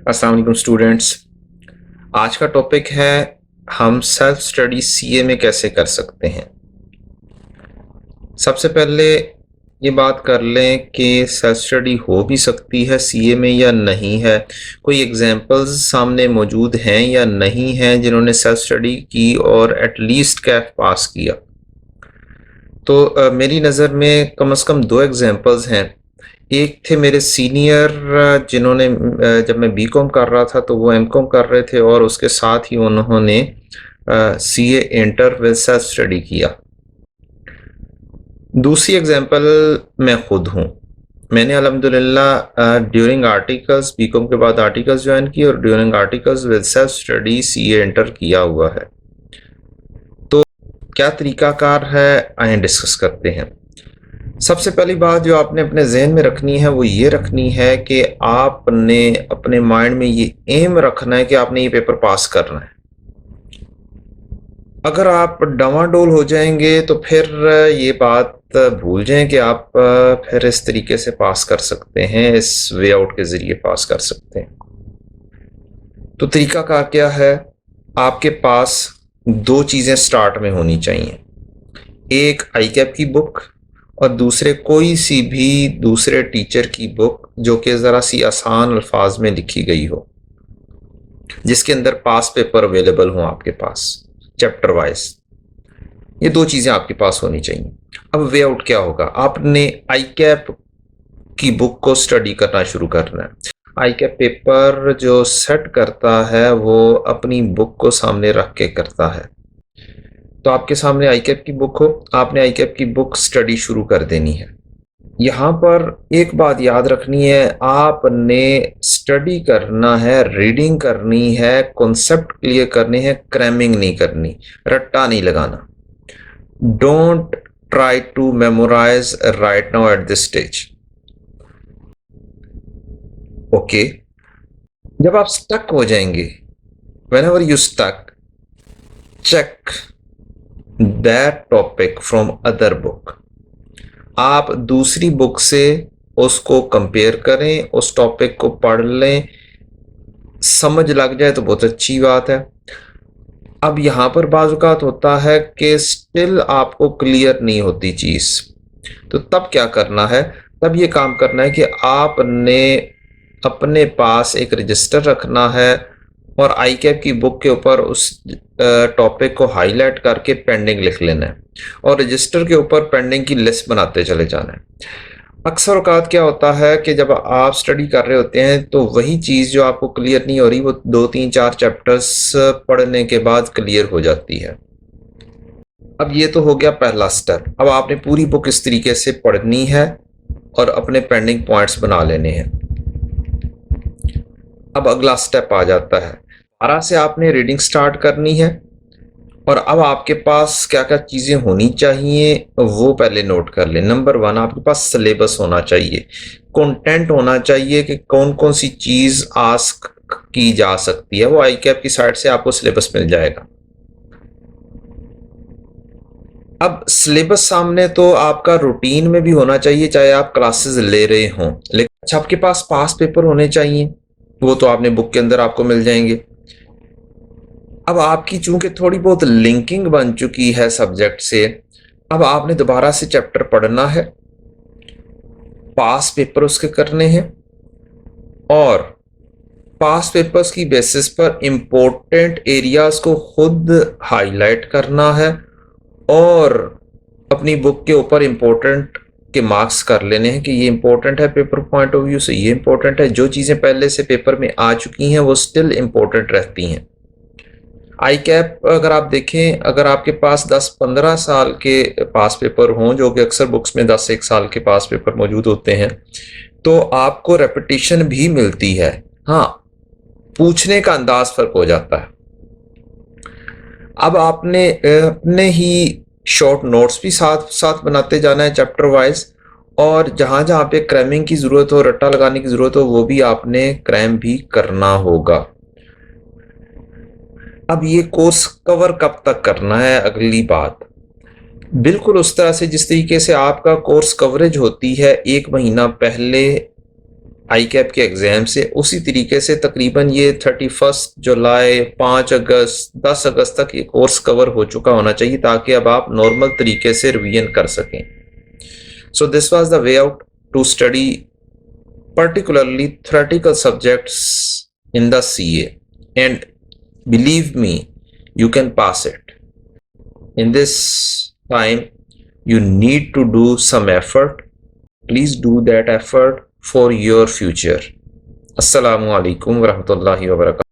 अस्सलाम वालेकुम स्टूडेंट्स। आज का टॉपिक है हम सेल्फ स्टडी सीए में कैसे कर सकते हैं। सबसे पहले ये बात कर लें कि सेल्फ स्टडी हो भी सकती है सीए में या नहीं है। कोई एग्जांपल्स सामने मौजूद हैं या नहीं हैं जिन्होंने सेल्फ स्टडी की और एटलीस्ट कैफ पास किया। तो मेरी नज़र में कम से कम दो एग्जांपल्स हैं। एक थे मेरे सीनियर जिन्होंने जब मैं बीकॉम कर रहा था तो वो एमकॉम कर रहे थे और उसके साथ ही उन्होंने CA inter with self study किया। दूसरी एग्जांपल मैं खुद हूँ। मैंने अल्हम्दुलिल्लाह ड्यूरिंग आर्टिकल्स बीकॉम के बाद आर्टिकल्स ज्वाइन किए और during articles with self study CA inter किया हुआ है। तो क्या तरीकाकार है आइए डिस्कस करते हैं। सबसे पहली बात जो आपने अपने जहन में रखनी है वो ये रखनी है कि आपने अपने माइंड में ये एम रखना है कि आपने ये पेपर पास करना है। अगर आप डामाडोल हो जाएंगे तो फिर ये बात भूल जाएं कि आप फिर इस तरीके से पास कर सकते हैं, इस वे आउट के जरिए पास कर सकते हैं। तो तरीकाकार क्या है, आपके पास दो चीज़ें स्टार्ट में होनी चाहिए। एक आईकैप की बुक और दूसरे कोई सी भी दूसरे टीचर की बुक जो कि ज़रा सी आसान अल्फाज में लिखी गई हो, जिसके अंदर पास पेपर अवेलेबल हो आपके पास चैप्टर वाइज। ये दो चीज़ें आपके पास होनी चाहिए। अब वे आउट क्या होगा, आपने आईकैप की बुक को स्टडी करना शुरू करना है। आईकैप पेपर जो सेट करता है वो अपनी बुक को सामने रख के करता है। तो आपके सामने आईकैप की बुक हो, आपने आईकैप की बुक स्टडी शुरू कर देनी है। यहाँ पर एक बात याद रखनी है, आपने स्टडी करना है, रीडिंग करनी है, कॉन्सेप्ट क्लियर करने हैं, क्रैमिंग नहीं करनी, रट्टा नहीं लगाना। Don't try to memorise right now at this stage. Okay, जब आप स्टक हो जाएंगे, whenever you stuck, check that topic from other book। आप दूसरी बुक से उसको कंपेयर करें, उस टॉपिक को पढ़ लें, समझ लग जाए तो बहुत अच्छी बात है। अब यहाँ पर बाज़ औक़ात होता है कि स्टिल आपको क्लियर नहीं होती चीज़, तो तब क्या करना है, तब ये काम करना है कि आपने अपने पास एक रजिस्टर रखना है और आईकैप की बुक के ऊपर उस टॉपिक को हाईलाइट करके पेंडिंग लिख लेना है और रजिस्टर के ऊपर पेंडिंग की लिस्ट बनाते चले जाना है। अक्सर औकात क्या होता है कि जब आप स्टडी कर रहे होते हैं तो वही चीज़ जो आपको क्लियर नहीं हो रही वो 2-3-4 चैप्टर्स पढ़ने के बाद क्लियर हो जाती है। अब ये तो हो गया पहला स्टेप। अब आपने पूरी बुक इस तरीके से पढ़नी है और अपने पेंडिंग पॉइंट्स बना लेने हैं। अब अगला स्टेप आ जाता है, दोबारा से आपने रीडिंग स्टार्ट करनी है और अब आपके पास क्या क्या चीज़ें होनी चाहिए वो पहले नोट कर लें। नंबर 1, आपके पास सिलेबस होना चाहिए, कंटेंट होना चाहिए कि कौन कौन सी चीज़ आस्क की जा सकती है, वो आईकैप की साइट से आपको सिलेबस मिल जाएगा। अब सिलेबस सामने तो आपका रूटीन में भी होना चाहिए, चाहे आप क्लासेस ले रहे हों, लेकिन अच्छा आपके पास पास पेपर होने चाहिए, वो तो आपने बुक के अंदर आपको मिल जाएंगे। अब आपकी चूंकि थोड़ी बहुत लिंकिंग बन चुकी है सब्जेक्ट से, अब आपने दोबारा से चैप्टर पढ़ना है, पास पेपर उसके करने हैं और पास पेपर्स की बेसिस पर इम्पोर्टेंट एरियाज को खुद हाईलाइट करना है और अपनी बुक के ऊपर इम्पोर्टेंट के मार्क्स कर लेने हैं कि ये इंपॉर्टेंट है पेपर पॉइंट ऑफ व्यू से, ये इंपॉर्टेंट है। जो चीज़ें पहले से पेपर में आ चुकी हैं वो स्टिल इंपॉर्टेंट रहती हैं। आईकैप अगर आप देखें, अगर आपके पास 10-15 साल के पास पेपर हों, जो कि अक्सर बुक्स में 10-1 साल के पास पेपर मौजूद होते हैं, तो आपको रेपिटेशन भी मिलती है। हाँ, पूछने का अंदाज फर्क हो जाता है। अब आपने अपने ही शॉर्ट नोट्स भी साथ साथ बनाते जाना है चैप्टर वाइज, और जहाँ जहाँ पे क्रैमिंग की ज़रूरत हो, रट्टा लगाने की ज़रूरत हो, वो भी आपने क्रैम भी करना होगा। अब ये कोर्स कवर कब तक करना है, अगली बात, बिल्कुल उस तरह से जिस तरीके से आपका कोर्स कवरेज होती है 1 महीना पहले आई कैप के एग्ज़ाम से, उसी तरीके से तकरीबन ये 31 जुलाई, 5 अगस्त, 10 अगस्त तक ये कोर्स कवर हो चुका होना चाहिए, ताकि अब आप नॉर्मल तरीके से रिवीजन कर सकें। So this was the way out to study particularly theoretical subjects in the CA, and believe me, you can pass it. In this time you need to do some effort. Please do that effort for your future. Assalamu alaikum warahmatullahi wabarakatuh.